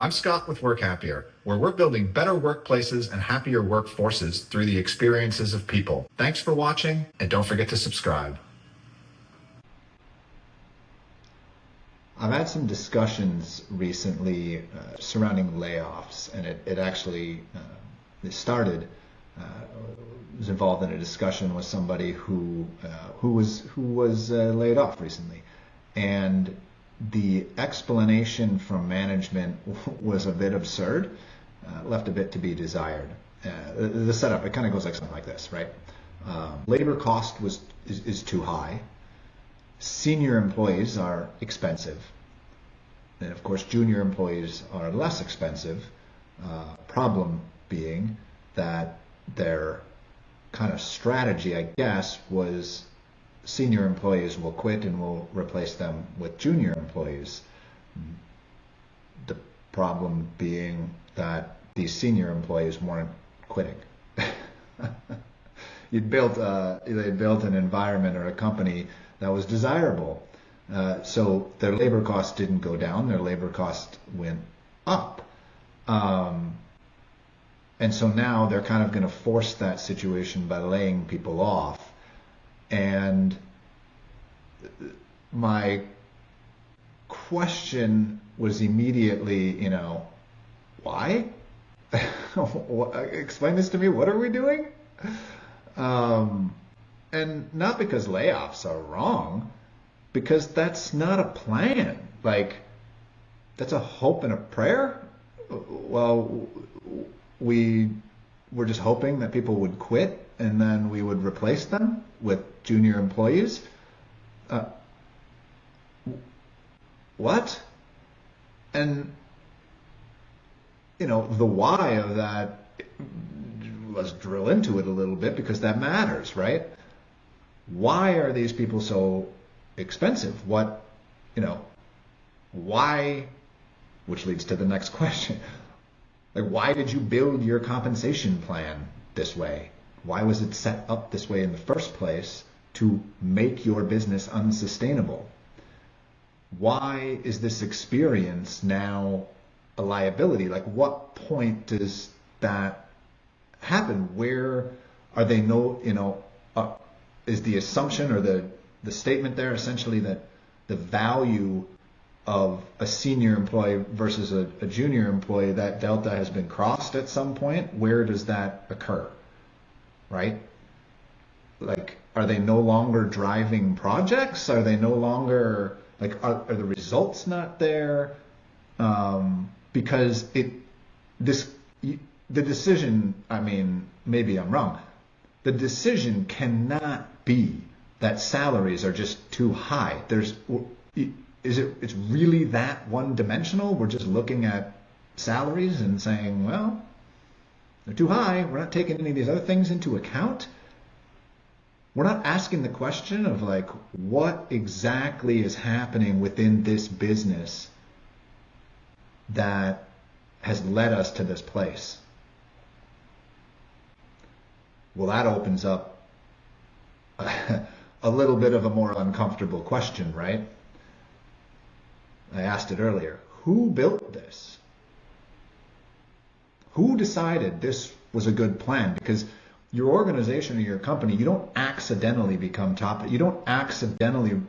I'm Scott with Work Happier, where we're building better workplaces and happier workforces through the experiences of people. Thanks for watching, and don't forget to subscribe. I've had some discussions recently surrounding layoffs, and it actually was involved in a discussion with somebody who was laid off recently, and the explanation from management was a bit absurd, left a bit to be desired. The setup, it kind of goes like something like this, right? Labor cost is too high. Senior employees are expensive. And of course, junior employees are less expensive. Problem being that their kind of strategy, I guess, was senior employees will quit and we'll replace them with junior employees. The problem being that these senior employees weren't quitting. They built an environment or a company that was desirable. So their labor costs didn't go down, their labor cost went up. And so now they're kind of going to force that situation by laying people off. And my question was immediately, why? Explain this to me. What are we doing? And not because layoffs are wrong, because that's not a plan. Like, that's a hope and a prayer. Well, we were just hoping that people would quit and then we would replace them with junior employees. What? And, the why of that, let's drill into it a little bit because that matters, right? Why are these people so expensive? Why, which leads to the next question. Like, why did you build your compensation plan this way? Why was it set up this way in the first place to make your business unsustainable? Why is this experience now a liability? Like, what point does that happen? Where are they is the assumption or the statement there essentially that the value of a senior employee versus a junior employee, that delta has been crossed at some point? Where does that occur? Right? Like, are they no longer driving projects? Are they no longer, like, are the results not there? Because the decision, maybe I'm wrong, the decision cannot be that salaries are just too high. It's really that one-dimensional? We're just looking at salaries and saying, well, they're too high. We're not taking any of these other things into account. We're not asking the question of, like, what exactly is happening within this business that has led us to this place. Well, that opens up a little bit of a more uncomfortable question, right? I asked it earlier. Who built this? Who decided this was a good plan? Because your organization or your company, you don't accidentally become top. You don't accidentally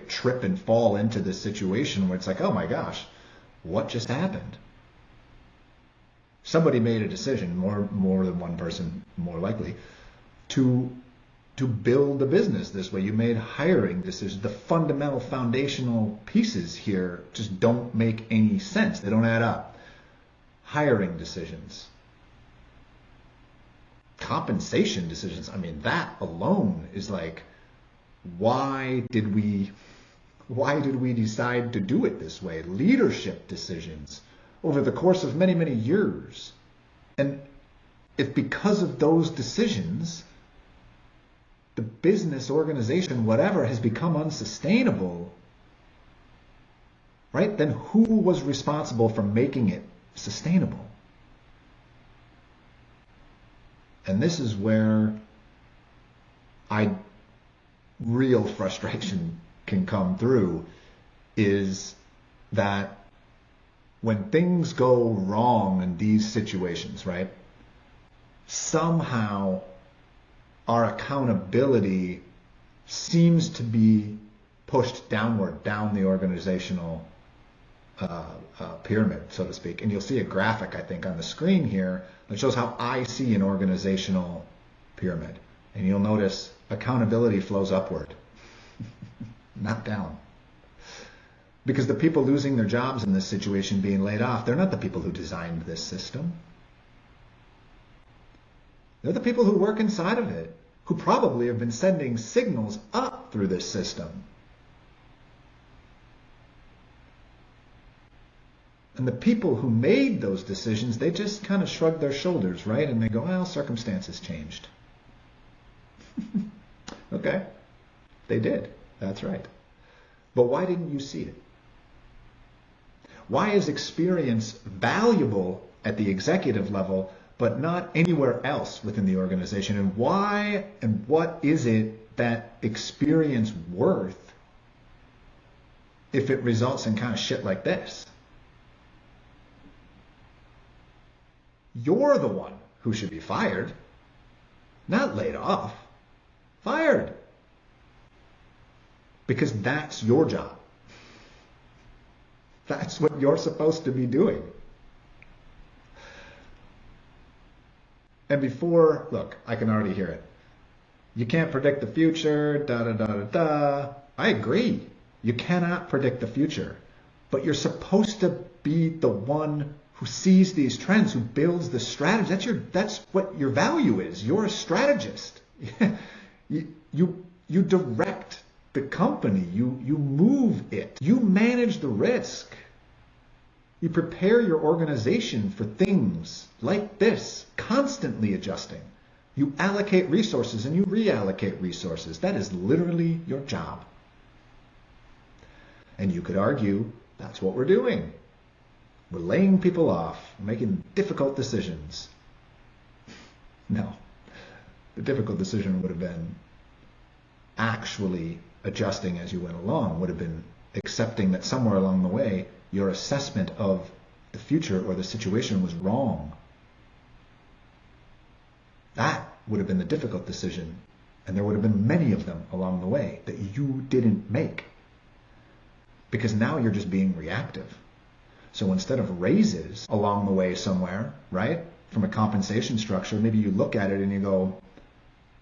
trip and fall into this situation where it's like, oh my gosh, what just happened? Somebody made a decision, more than one person, more likely, to build a business this way. You made hiring decisions. The fundamental foundational pieces here just don't make any sense. They don't add up. Hiring decisions, compensation decisions. That alone is like, why did we decide to do it this way? Leadership decisions over the course of many, many years. And if because of those decisions, the business, organization, whatever, has become unsustainable, right? Then who was responsible for making it sustainable? And this is where real frustration can come through, is that when things go wrong in these situations, right? Somehow our accountability seems to be pushed downward, down the organizational pyramid, so to speak. And you'll see a graphic, I think, on the screen here that shows how I see an organizational pyramid. And you'll notice accountability flows upward, not down. Because the people losing their jobs in this situation, being laid off, they're not the people who designed this system. They're the people who work inside of it, who probably have been sending signals up through this system. And the people who made those decisions, they just kind of shrug their shoulders, right? And they go, well, circumstances changed. Okay, they did. That's right. But why didn't you see it? Why is experience valuable at the executive level, but not anywhere else within the organization? And why and what is it that experience worth if it results in kind of shit like this? You're the one who should be fired, not laid off. Fired. Because that's your job. That's what you're supposed to be doing. And before, look, I can already hear it. You can't predict the future, da-da-da-da-da. I agree. You cannot predict the future. But you're supposed to be the one who sees these trends, who builds the strategy. That's what your value is. You're a strategist. You direct the company. You move it. You manage the risk. You prepare your organization for things like this, constantly adjusting. You allocate resources and you reallocate resources. That is literally your job. And you could argue that's what we're doing. We're laying people off, making difficult decisions. No, the difficult decision would have been actually adjusting as you went along, would have been accepting that somewhere along the way your assessment of the future or the situation was wrong. That would have been the difficult decision, and there would have been many of them along the way that you didn't make. Because now you're just being reactive. So instead of raises along the way somewhere, right, from a compensation structure, maybe you look at it and you go,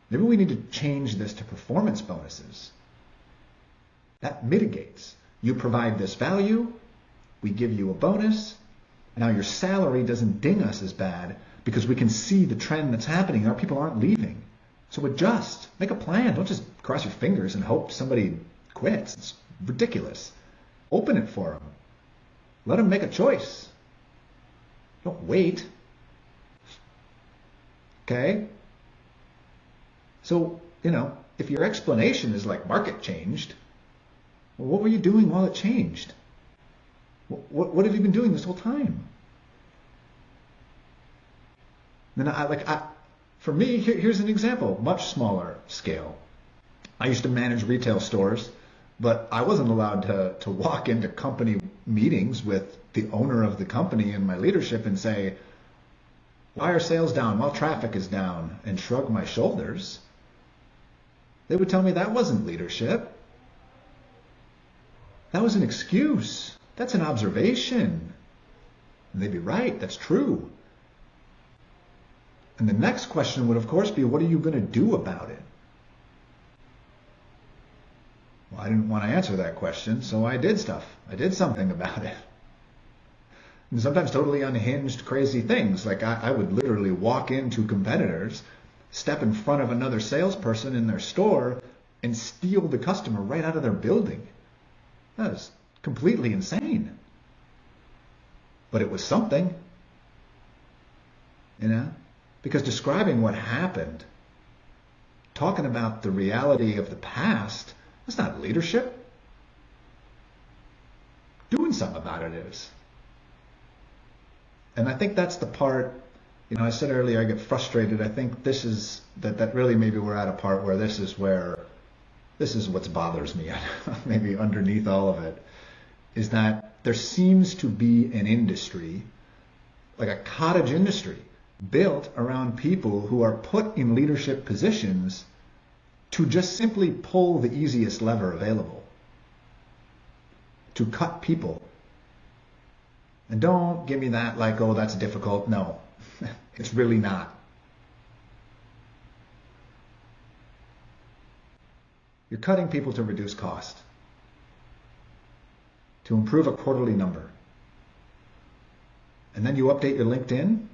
maybe we need to change this to performance bonuses. That mitigates. You provide this value, we give you a bonus. Now your salary doesn't ding us as bad because we can see the trend that's happening. Our people aren't leaving. So adjust. Make a plan. Don't just cross your fingers and hope somebody quits. It's ridiculous. Open it for them. Let them make a choice. Don't wait. Okay? So, if your explanation is like market changed, well, what were you doing while it changed? What have you been doing this whole time? And for me, here's an example, much smaller scale. I used to manage retail stores, but I wasn't allowed to walk into company meetings with the owner of the company and my leadership and say, why are sales down? Well, traffic is down, and shrug my shoulders. They would tell me that wasn't leadership. That was an excuse. That's an observation. And they'd be right. That's true. And the next question would, of course, be, what are you going to do about it? Well, I didn't want to answer that question, so I did stuff. I did something about it. And sometimes totally unhinged, crazy things. Like I would literally walk into competitors, step in front of another salesperson in their store, and steal the customer right out of their building. That was completely insane. But it was something. Because describing what happened, talking about the reality of the past, that's not leadership. Doing something about it is. And I think that's the part, I said earlier I get frustrated. I think this is, that really maybe we're at a part where this is what bothers me, maybe underneath all of it, is that there seems to be an industry, like a cottage industry, built around people who are put in leadership positions to just simply pull the easiest lever available, to cut people. And don't give me that like, oh, that's difficult. No, it's really not. You're cutting people to reduce cost, to improve a quarterly number. And then you update your LinkedIn,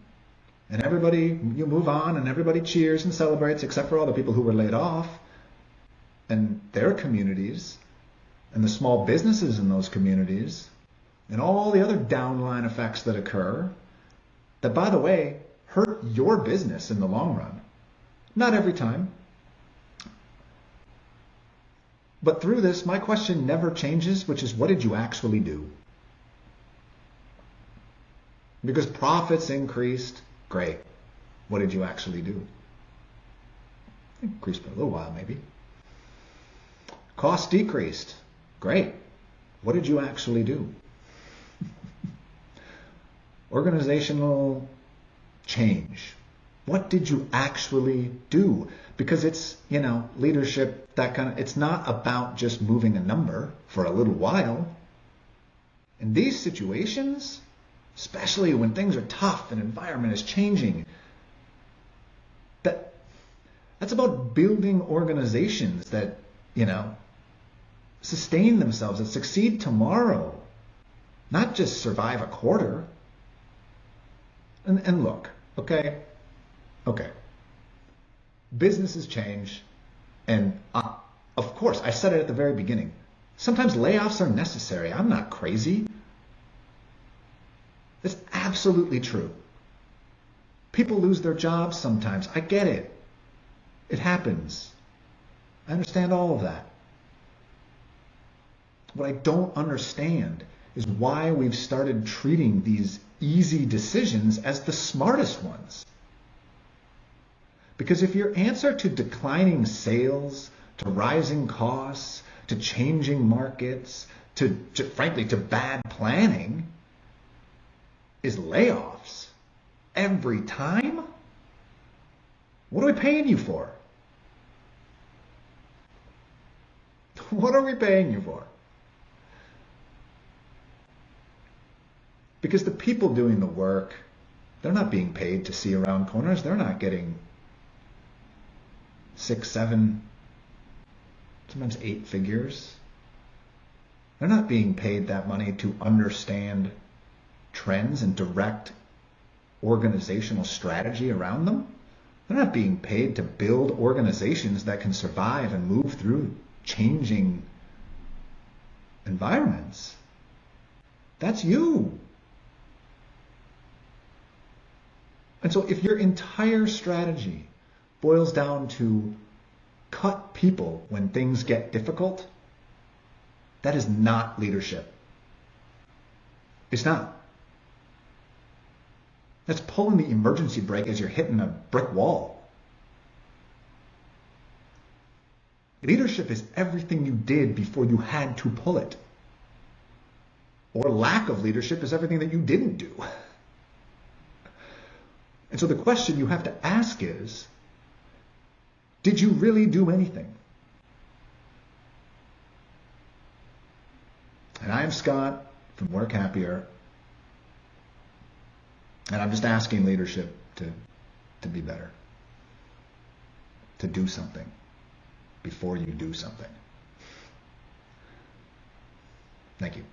and everybody, you move on, and everybody cheers and celebrates, except for all the people who were laid off, and their communities, and the small businesses in those communities, and all the other downline effects that occur, that, by the way, hurt your business in the long run. Not every time. But through this, my question never changes, which is, what did you actually do? Because profits increased, great. What did you actually do? Increased for a little while, maybe. Costs decreased, great. What did you actually do? Organizational change. What did you actually do? Because it's, leadership, that kind of, it's not about just moving a number for a little while. In these situations, especially when things are tough and environment is changing, that's about building organizations that, sustain themselves, that succeed tomorrow, not just survive a quarter. And look, okay. Businesses change, and of course, I said it at the very beginning. Sometimes layoffs are necessary. I'm not crazy. It's absolutely true. People lose their jobs sometimes. I get it. It happens. I understand all of that. What I don't understand is why we've started treating these easy decisions as the smartest ones. Because if your answer to declining sales, to rising costs, to changing markets, frankly, to bad planning, is layoffs every time, what are we paying you for? What are we paying you for? Because the people doing the work, they're not being paid to see around corners. They're not getting 6, 7, sometimes 8 figures. They're not being paid that money to understand trends and direct organizational strategy around them. They're not being paid to build organizations that can survive and move through changing environments. That's you. And so if your entire strategy boils down to cut people when things get difficult, that is not leadership. It's not. That's pulling the emergency brake as you're hitting a brick wall. Leadership is everything you did before you had to pull it. Or lack of leadership is everything that you didn't do. And so the question you have to ask is, did you really do anything? And I'm Scott from Work Happier, and I'm just asking leadership to be better, to do something before you do something. Thank you.